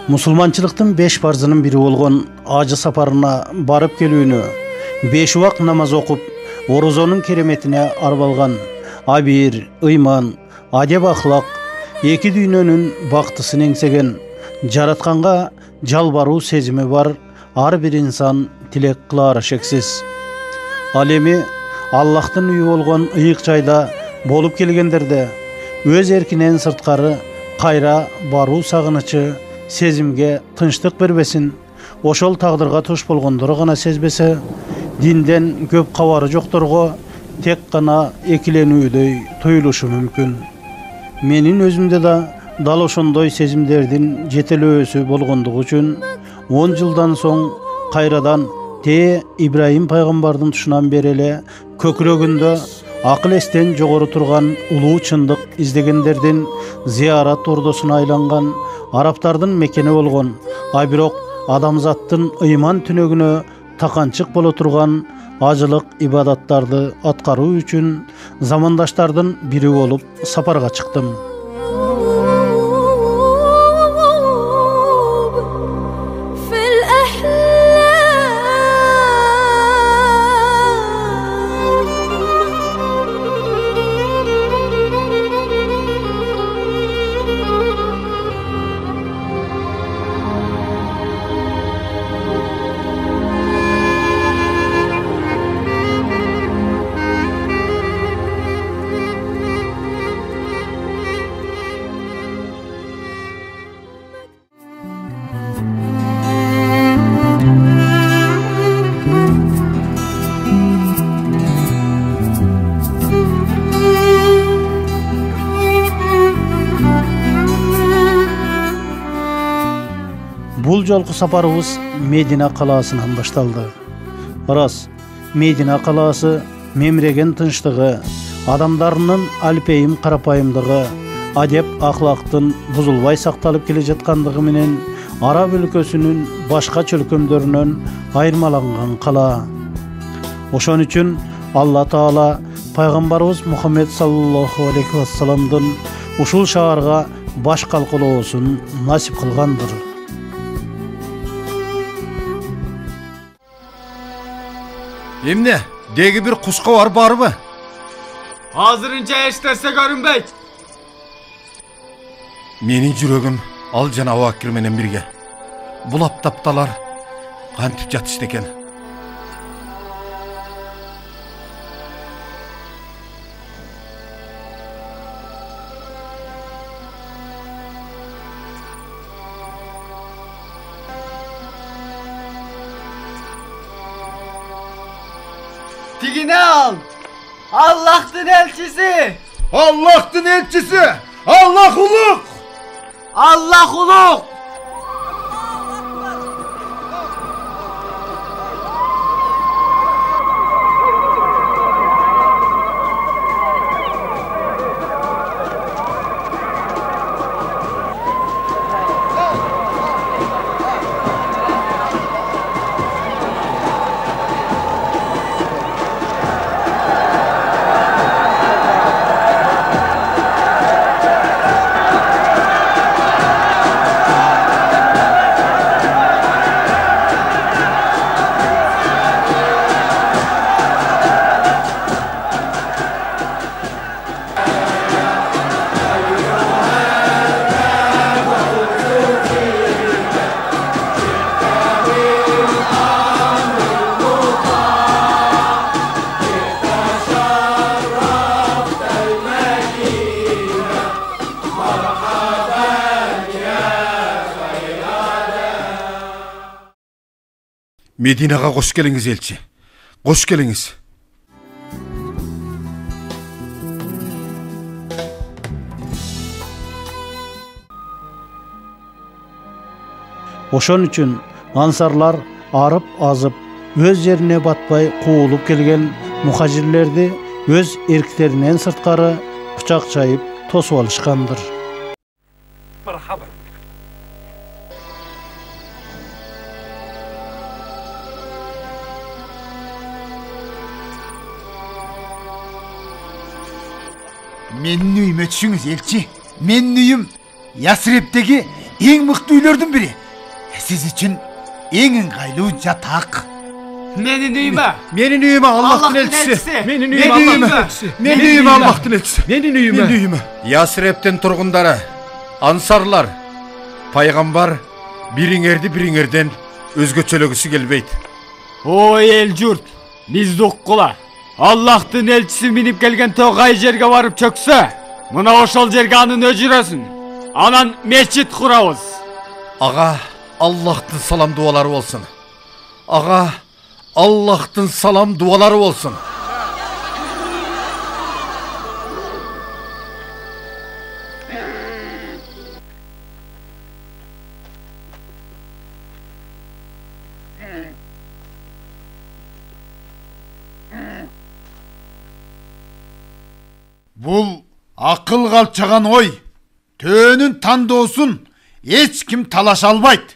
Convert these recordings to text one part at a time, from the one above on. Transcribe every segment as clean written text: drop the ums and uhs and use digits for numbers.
Мусулманчылыктын 5 парзынын бири болгон ажы сапарына барып келүүнү, 5 убак намаз окуп, орозонун кереметине арбалган абир, ыйман, адеп ахлак, эки дүйнөнүн бактысын эңсеген, жаратканга жалбаруу сезими бар ар бир инсан тилек кылаары шексиз. Ал эми Аллахтын үйү болгон ыйык жайда болуп келгендерде өз эркинен сырткары кайра баруу сагынычы сезимге тынчтык бербесин, ошол тагдырга туш болгондору гана сезбесе, динден көп кабары жокторго тек гана экиленүүдөй туюлушу мүмкүн. Менин өзүмдө да дал ошондой сезимдердин жетелөөсү болгондугу үчүн 10 жылдан соң кайрадан Ибраим пайгамбардын тушунан бери эле көкүрөгүндө акыл эстен жогору турган улуу чындык издегендердин зыярат ордосуна айланган арабтардын мекени болгон, а бирок адамзаттын ыйман түнөгүнө таканчык боло турган ажылык ибадаттарды аткаруу үчүн замандаштардын бири болуп сапарга чыктым. Бул жолку сапарыбыз Медина калаасынан башталды. Рас, Медина калаасы мемреген тынчтыгы, адамдарынын алпейим карапайымдыгы, адеп ахлактын бузулбай сакталып келе жаткандыгы менен араб өлкөсүнүн башка чөлкөмдөрүнөн айырмаланган кала. Ошон үчүн Алла Таала пайгамбарыбыз Мухаммед саллаллаху алейхи вассаламдын ушул шаарга баш калкалоосун насип кылгандыр. Эмне, деги бир кушка бар барбы? Азырынча эч нерсе көрүнбөйт. Менин жүрөгүм ал жана Абакир менен бирге. Бул аптапталар кантип жатышты экен? Tigine al. Allah'tın elçisi. Allah'tın elçisi. Allah uluk. Allah uluk. Мединага кош келиңиз элчи. Кош келиңиз. Ошон үчүн ансарлар арып азып, өз жерине батпай куулуп келген мухажирлерди өз эрктеринен сырткары кучак чайып тосуп алышкандыр. Менин үйүмө түшүңүз элчи. Менин үйүм Ясребдеги Ең мықты үйлердің бірі. Сіз үшін ең ыңғайлы жатақ. Менің үйіме. Менің үйіме Аллахтың елшісі. Менің үйіме Аллахтың елшісі. Менің үйіме. Ясрептен тұрғындары, ансарлар, пайғамбар бириңерден өзгөчөлөгүсү келбейт. Ой ел жұрт, бізді ұққыла. Аллахтың елшісі минип келген тоғай жерге барып чөксө, мына ошол жерге анын өжүрөсүн. Анан мечит курабыз. Аға, Аллахтың салам дуалары болсын. Аға, Аллахтың салам дуалары болсын. Бұл ақыл қалчаған ой, төнін тандосын еч кім талаш албайды.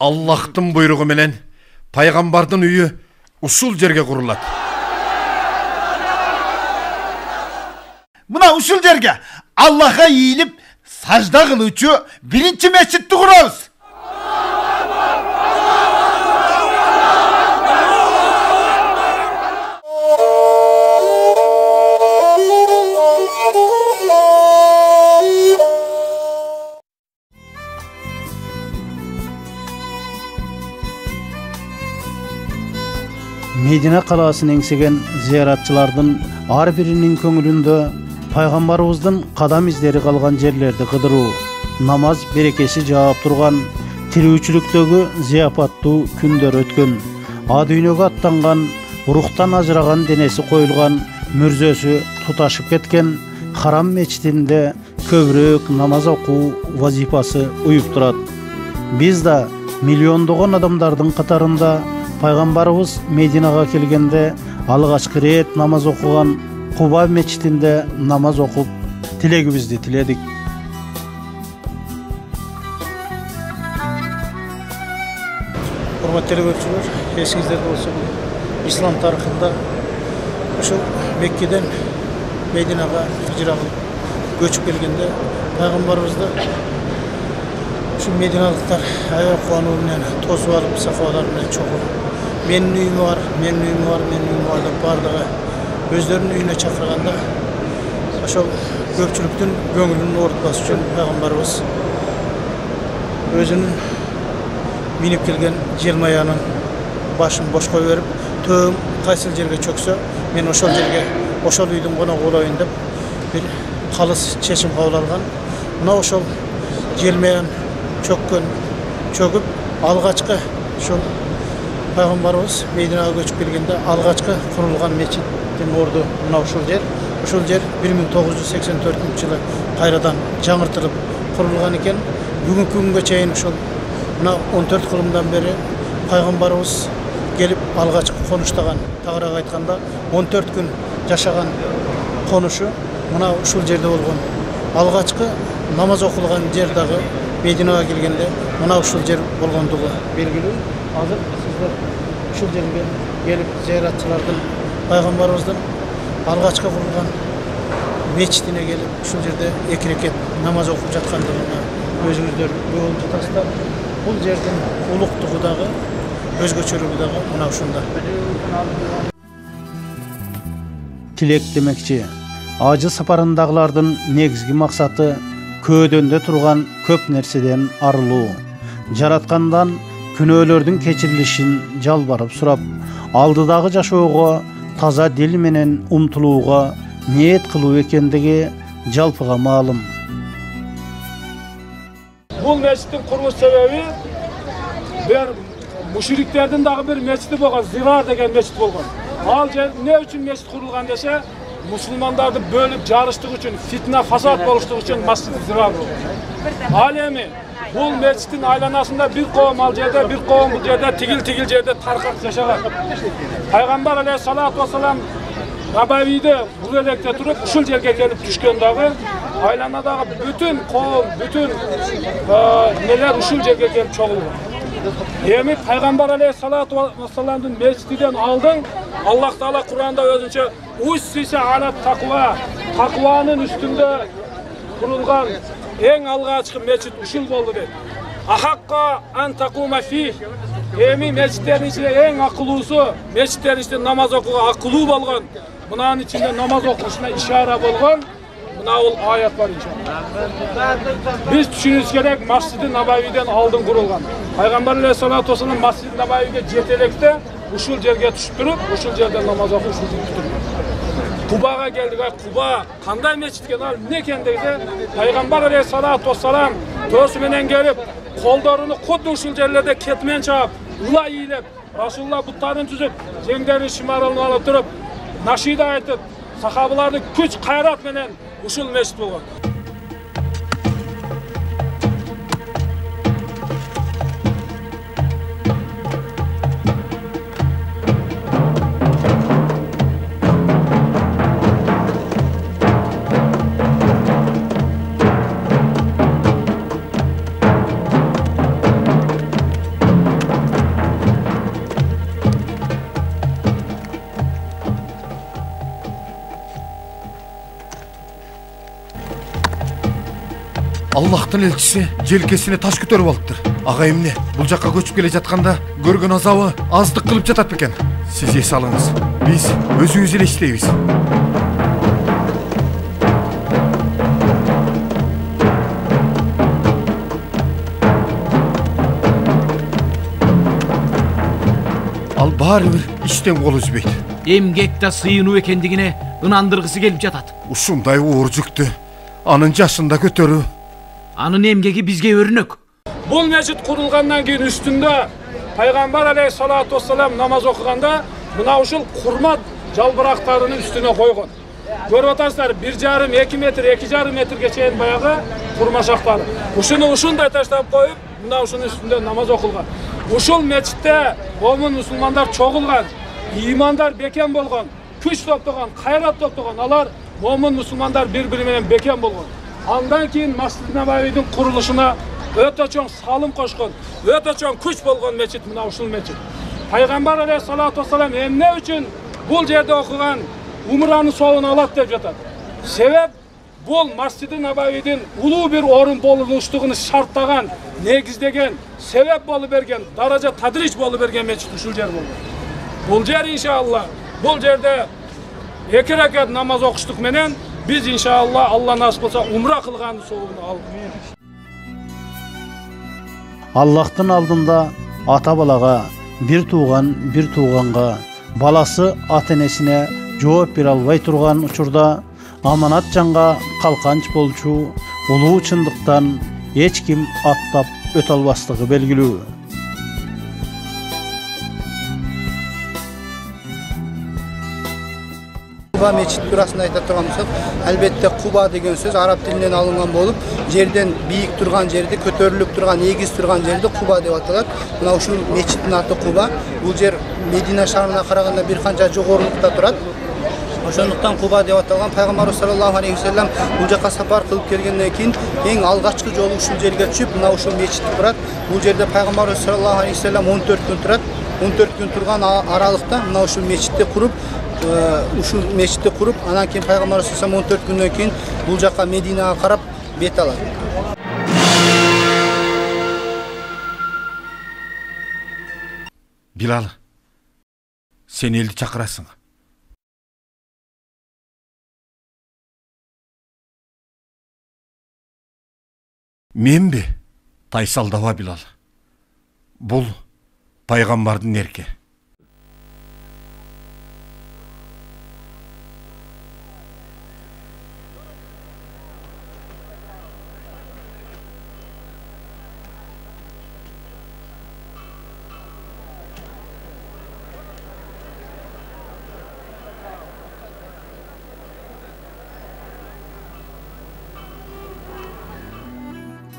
Аллахтың бұйрығы менен пайғамбардың үйі ушул жерге құрылады. Мына ушул жерге Аллахқа иіліп сажда қылучу бірінші мешітті құрабыз. Медина қаласын еңсеген зияратчылардың ар бірінің көңілінде пайғамбарыбыздың қадам іздері қалған жерлерді қыдыру, намаз берекесі жауап тұрған тирүүчүлүктөгү зияпаттуу күндөр өткөн. Дүйнөгө аттанган, рухтан ажыраган денеси коюлган, мүрзөсү туташып кеткен Харам мечитинде көбүрөөк намаз окуу вазифасы уюп турат. Биз да миллиондогон адамдардын катарында пайгамбарыбыз Мединага келгенде алгачкы рет намаз окуган Куба мечитинде намаз окуп тилегибизди тиледик. Урматтуу көрүүчүлөр, эсиңиздерде болсо, ислам тарыхында ошол Меккеден Мединага хижра көчүп келгенде пайгамбарыбызды ушул мединалыктар аябай кубануу менен тосуп алып, сахабалар менен чогуу менин үйүм бар, менин үйүм бар, менин үйүм бар деп бардыгы өздөрүнүн үйүнө чакырганда ошол көпчүлүктүн көңүлүн оорутпас үчүн пайгамбарыбыз өзүнүн минип келген желмаянын башын бошко берип, төөм кайсыл жерге чөксө, мен ошол жерге, ошол үйдүн коногу болоюн деп бир калыс чечим кабыл алган. Мына ошол желмаян чөгүп, алгачкы ошол пайгамбарыбыз Мединага көчүп келгенде алгачкы курулган мечиттин орду мына ошол жер. Ошол жер 1984-жылы кайрадан жаңыртылып курулган экен. Бүгүнкү күнгө чейин ошол мына 14 кылымдан бери пайгамбарыбыз келип алгачкы конуштаган, тагыраак айтканда 14 күн жашаган конушу мына ушул жерде болгон. Алгачкы намаз окулган жер дагы Мединага келгенде мына ушул жер болгондугу белгилүү. Азыр сиздер ушул жерге келип зияратчылардын пайгамбарыбыздын алгачкы курулган мечитине келип ушул жерде 2 рекет намаз окуп жаткандыгына өзүңүздөр күбө болуп жатасыздар. Бул жердин улуктугу дагы, өзгөчөлүгү дагы мына ушунда. Тилек демекчи, Ажы сапарындагылардын негизги максаты көөдөндө турган көп нерседен арылуу, жараткандан күнөөлөрдүн кечирилишин жалбарып сурап, алдыдагы жашоого таза дил менен умтулууга ниет кылуу экендиги жалпыга маалым. Бул мечиттин курулуш себеби бир мушриктердин дагы бир мечити болгон, Зирар деген мечит болгон. Ал эмне үчүн мечит курулган десе, мусулмандарды бөлүп жарыштык үчүн, фитна фасад болуштук үчүн Масжид Зирар болгон. Ал эми бул мечиттин айланасында бир коом ал жерде, бир коом бул жерде, тигил жерде таркак жашаган. Пайгамбар алейхиссалату вассалам Набавийде бул электе туруп, ушул жерге келип түшкөн дагы, айланадагы бүтүн коом, бүтүн нелер ушул жерге келип чогулган. Эми Пайгамбар алейхиссалату вассаламдын мечитиден алдын Аллах Таала Кур'анда өзүнчө уссиса ала таква, такванын үстүндө курулган эң алгачкы мечит ушул болду дейт. Ахакка ан такума фи. Эми мечиттердин ичинде эң акылуусу, мечиттердин ичинде намаз окууга акылуу болгон, мунун ичинде намаз окушуна ишара болгон мына бул аят бар иншалла. Биз түшүнүбүз керек, Масжид Набавийден алдын курулган. Пайгамбар алейхиссалату вассалам Масжид Набавийге жетелекте ушул жерге түшүп туруп, ушул жерде намаз окуп, ушул жерде туруп. Кубага келдик. Куба кандай мечит экен, ал эмне экен десе, Пайгамбар алейхиссалату вассалам төсү менен келип, колдоруну кудду ушул жерлерде кетмен чаап, ула ийилеп, Расулулла буттарын түзүп, жеңдерин шимарылып алып туруп, нашида айтып, сахабаларды күч кайрат менен ушул мечит болгон. Аллахтын элчиси желкесине таш көтөрүп алыптыр. Ага эмне? Бул жакка көчүп келе жатканда көргөн азабы аздык кылып жатат бекен. Сиз эс алыңыз. Биз өзүбүз эле иштейбиз. Ал баары бир иштен кол үзбөйт. Эмгекте сыйынуу экендигине ынандыргысы келип жатат. Ушундай оор жүктү анын жашында көтөрүү. Анын эмгеги бизге өрнөк. Бул мечит курулгандан кийин үстүндө Пайгамбар алейхиссалату вассалам намаз окуганда мына ушул курма жалбырактарынын үстүнө койгон. Көрүп атасыздар, 1,5-2 метр, 2,5 метрге чейин баягы курма шактары. Ушуну ушундай таштап коюп, мына ушунун үстүндө намаз окулган. Ушул мечитте момун мусулмандар чогулган, имандар бекем болгон, күч топтогон, кайрат топтогон, алар момун мусулмандар бири-бири менен бекем болгон. Андан кийин Масжид Набавийдин курулушуна өтө чоң салым кошкон, өтө чоң күч болгон мечит мына ушул мечит. Пайгамбар алейхиссалату вассалам эмне үчүн бул жерде окуган умранын соогун алат деп жатат. Себеп бул Масжид Набавийдин улуу бир орун болуштугун шарттаган, негиздеген, себеп болуп берген, даража тадрич болуп берген мечит ушул жер болгон. Бул жер иншалла, бул жерде 2 ракат намаз окуштук менен biz inşallah Allah nasip olsa umra kılgandı soğuğunu alıp. Allah'tın aldında ata balaga, bir tuğanga, balası atenesine жооп бере албай турган учурда аманат жанга калканч болчу улуу чындыктан эч ким аттап өтө албастыгы белгилүү. Куба мечит турасында айта турган болсок, албетте Куба деген сөз араб тилинен алынган болуп, жерден бийик турган жерди, көтөрүлүп турган, эгиз турган жерди Куба деп аталат. Мына ушул мечиттин аты Куба. Бул жер Медина шаарына караганда бир канча жогорулукта турат. Ошондуктан Куба деп аталган. Пайгамбар саллаллаху алейхи вассалам бул жака сапар кылып келгенден кийин эң алгачкы жолу ушул жерге түшүп, мына ушул мечитти турат. Бул жерде Пайгамбар саллаллаху алейхи вассалам 14 күн турат. 14 күн турган аралыкта мына ушул мечитти куруп, анан кийин Пайгамбар саллаллаху 14 күндөн кийин бул жака Мединага карап бет алат. Билал, сен элди чакырасың. Менби? Тайсалдаба Билал. Бул пайгамбардын эрки.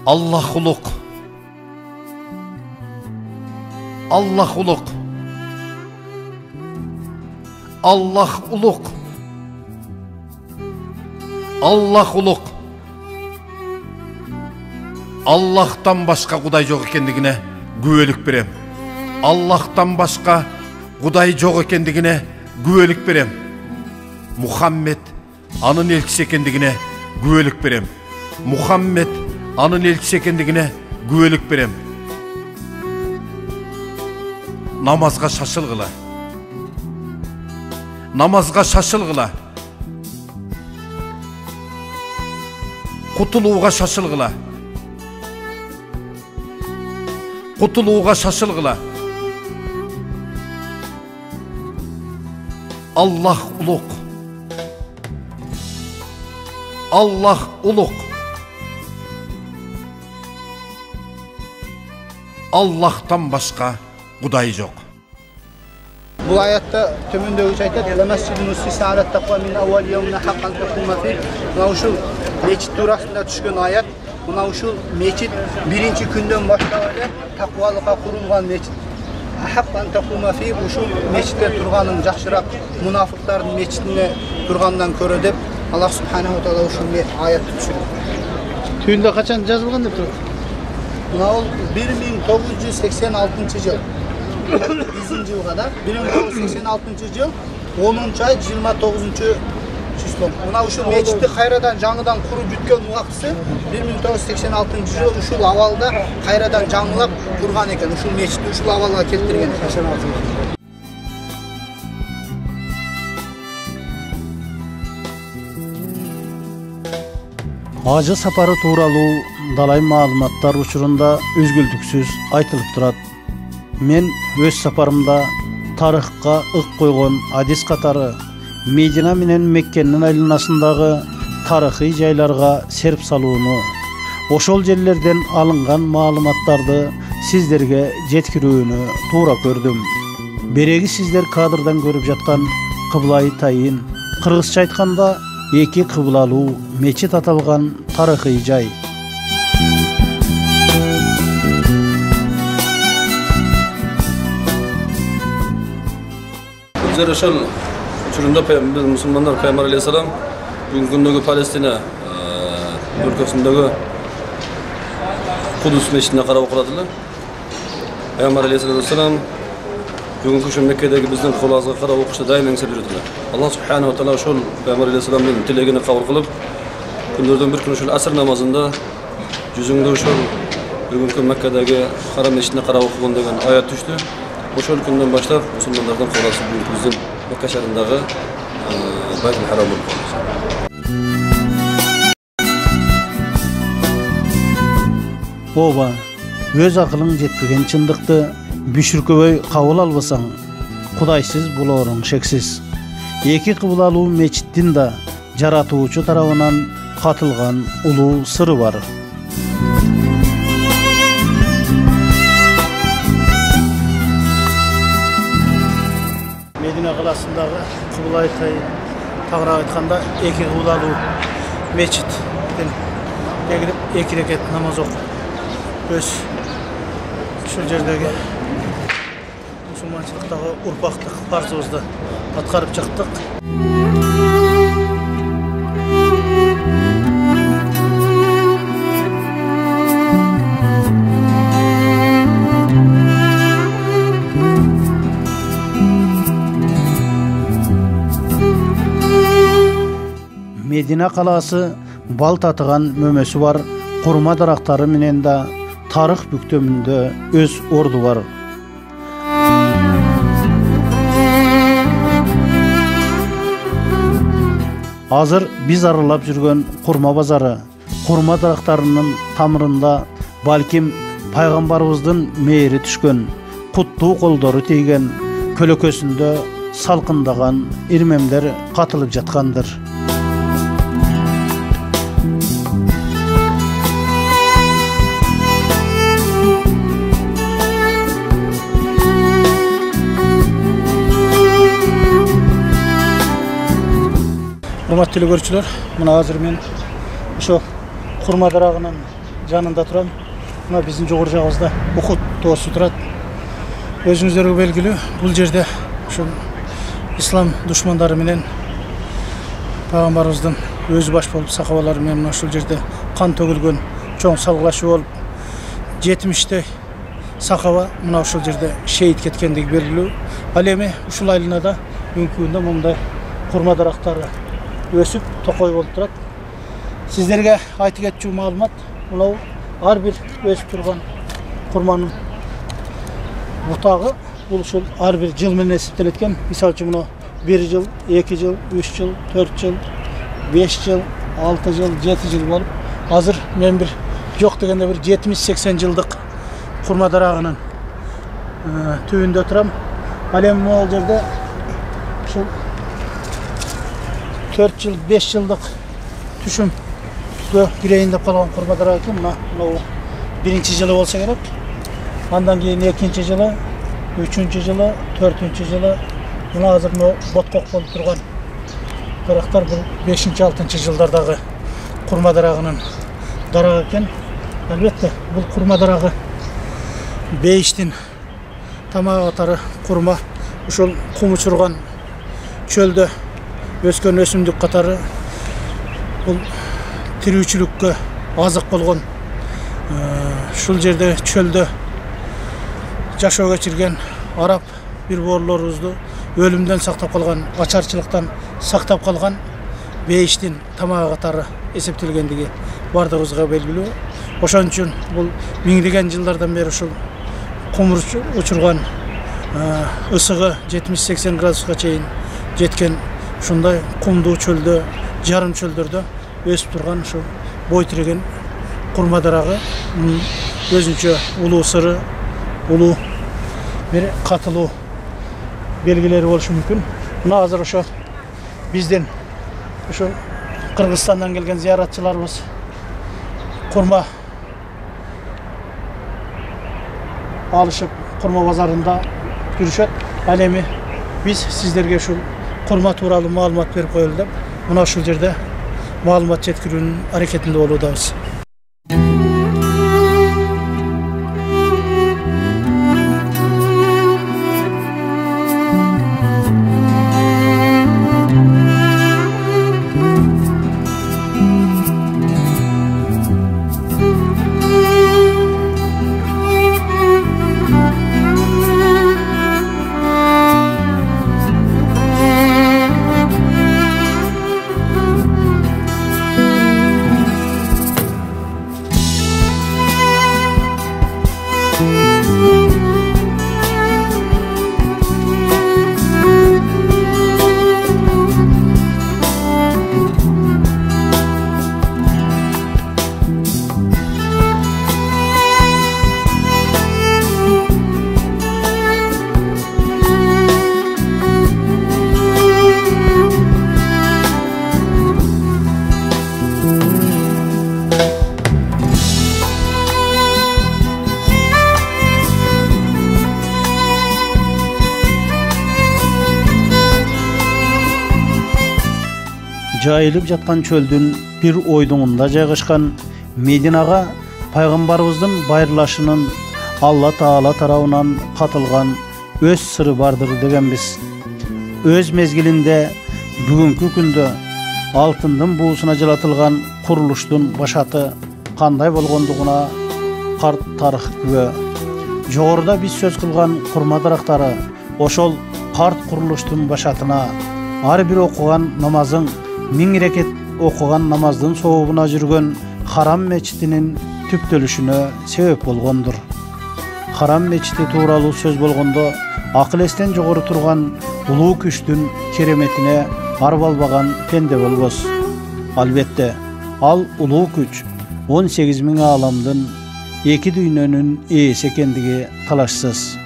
Allah uluk. Allah uluk. Allah uluk. Allah uluk. Allah'tan başka Құдай жоқ екендігіне күбөлүк берем. Allah'tan başka Құдай жоқ екендігіне күбөлүк берем. Мұхаммед анын елшісі екендігіне күбөлүк берем. Мұхаммед анын елшісі екендігіне күбөлүк берем. Намазға шашылғыла. Намазға шашылғыла. Құтылуға шашылғыла. Құтылуға шашылғыла. Allah uluk. Allah uluk. Allah'tan başka Құдай жоқ. Бұл аятта төмендегіше айтады: "Ла масжидун уссиса аля тақва мин аувал яумин хаққан тақума фи". Мына ушул мечит турасында түшкөн аят. Мына ушул мечит биринчи күндөн баштап эле тақвалыкка курулган мечит. Хаққан тақума фи, ушул мечитте турганын жакшыраак мунафыктардын мечитине тургандан көрө деп Аллах субханаху ва таала ушул аятты түшүрдү. Түйүндө качан жазылган деп турат? Мына ол 1986 жыл. Bizim жылға да 1986 жыл 10 ай 29 число. Мына ушул мечитти кайрадан жаңыдан куруп бүткөн убактысы 1986 жыл ушул абалда кайрадан жаңылап курган экен. Ушул мечитти ушул абалга келтирген. Hacı saparı тууралуу далай маалыматтар учурунда үзгүлтүксүз айтылып турат. Мен өз сапарымда тарыхка ык койгон адис катары Медина менен Меккенин айланасындагы тарыхый жайларга серп салууну, ошол жерлерден алынган маалыматтарды сиздерге жеткирүүнү туура көрдүм. Береги сиздер кадрдан көрүп жаткан Кыблай Тайин, кыргызча айтканда эки кыблалуу мечит аталган тарыхый жай. Bizler ошол учурунда биз мусулмандар Пайгамбар алейхиссалам бүгүнкү күндөгү Палестина өлкөсүндөгү Кудус мечитине карап окулат эле. Пайгамбар алейхиссалам бүгүнкү ушул Меккедеги биздин кулубузга карап окушта дайым эңсеп жүрөт эле. Аллах субханаху ва таала ошол Пайгамбар алейхиссаламдын тилегине кабыл кылып, күндөрдөн бир күн ушул аср намазында жүзүңдө ошол бүгүнкү Меккедеги Харам мечитине карап окугон деген аят түштү. Ошол күндөн баштап мусулмандардын куласы биздин Мекка шаарындагы Байтул Харам болуп калды. Оба, өз акылың жетпеген чындыкты бүшүркөбөй кабыл албасаң, Кудайсыз болооруң шексиз. Эки кыблалуу мечиттин да жаратуучу тарабынан катылган улуу сыры бар. Медина қаласындағы Кыблай Тайин, тағырақ айтқанда эки кыблалуу мечиттен кирип эки рекет намаз окуп өз ушул жердеги мусулманчылыктагы урпактык парзыбызды аткарып чыктык. Медина калаасы бал татыган мөмөсү бар, курма дарактары менен да тарых бүктөмүндө өз орду бар. Азыр биз аралап жүргөн курма базары kurma darактарынын тамырында балким пайгамбарыбыздын мээри түшкөн, куттуу колдору тийген, көлөкөсүндө салкындаган ирмемдер катылып жаткандыр. Урматтуу көрүүчүлөр, мына азыр мен ошо Курма дарагынын жанында турам. Мына биздин жогору жагыбызда Ухуд тоосу турат. Өзүңүздөргө белгилүү, бул жерде ошо ислам душмандары менен пайгамбарыбыздын өзү баш болуп сахабалары менен ошол жерде кан төгүлгөн, чоң салгылашуу болуп 70 сахаба мына ошол жерде шейит кеткендиги белгилүү. Ал эми ушул айланада бүгүнкү күндө мындай курма дарактары өсүп токой болуп турат. Сиздерге айтып кетчү маалымат, мына ар бир өсүп турган курманын бутагы бул ушул ар бир жыл менен эсептелет экен. Мисалы үчүн мына 1 жыл, 2 жыл, 3 жыл, 4 жыл, 5 жыл, 6 жыл, 7 жыл болуп, азыр мен бир жок дегенде бир 70-80 жылдык курма дарагынын түбүндө турам. Ал эми могул жерде ушул 4 жыл, 5 жылдык түшүмгө кирейин деп калган курма дарак экен. Мына биринчи жылы болсо керек. Андан кийин 2-нчи жылы, 3-нчи жылы, 4-нчи жылы, мына азыр боткок болуп турган дарактар бул 5-6-нчы жылдардагы курма дарагынын дарагы экен. Албетте, бул курма дарагы бейиштин тамак катары курма. Ушул кум учурган чөлдө өскөн өсүмдүк катары бул тирүүчүлүккө азык болгон, ушул жерде чөлдө жашоо кечирген араб бир боорлорубузду өлүмдөн сактап калган, ачарчылыктан сактап калган бейиштин тамагы катары эсептелгендиги бардыгыбызга белгилүү. Ошон үчүн бул миңдеген жылдардан бери ушул кум учурган ысыгы 70-80 градуска чейин жеткен ушундай кумдуу чөлдө, жарым чөлдөрдө өсүп турган ушул бой тиреген курма дарагы өзүнчө улуу сыры, улуу бир катылуу белгилери болушу мүмкүн. Мына азыр ошо биздин ошо Кыргызстандан келген зыяратчыларыбыз курма алышып курма базарында жүрүшөт. Ал эми биз сиздерге ушул курма тууралуу маалымат берип коелу деп мына ушул жерде маалымат жеткирүүнүн аракетинде болуудабыз. Жайылып жаткан чөлдүн бир ойдуңунда жайгашкан Мединага пайгамбарыбыздын байырлашынын Алла Таала тарабынан катылган өз сыры бардыр дегенбиз. Өз мезгилинде бүгүнкү күндө алтындын буусуна жалатылган курулуштун башаты кандай болгондугуна карт тарых күбө. Жогоруда биз сөз кылган курма дарактары ошол карт курулуштун башатына ар бир окуган намазың миң рекет окуган намаздын сообуна жүргөн Харам мечитинин түптөлүшүнө себеп болгондур. Харам мечити тууралуу сөз болгондо акыл эстен жогору турган улуу күчтүн кереметине арбалбаган пенде болбос. Албетте, ал улуу күч 18.000 alamdın 2 düynönün eýesi ekendigi talaşsız.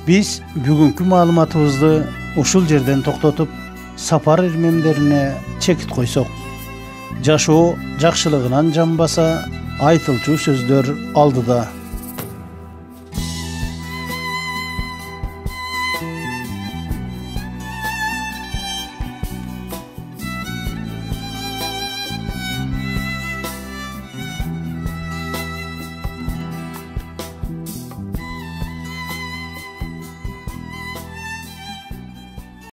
Biz bugünkü malumatımızды uşul жерden toktotup sapar irmemlerine çekit koysok. Jaşoo jakşylygyndan jambasa, aytylçy sözler aldyda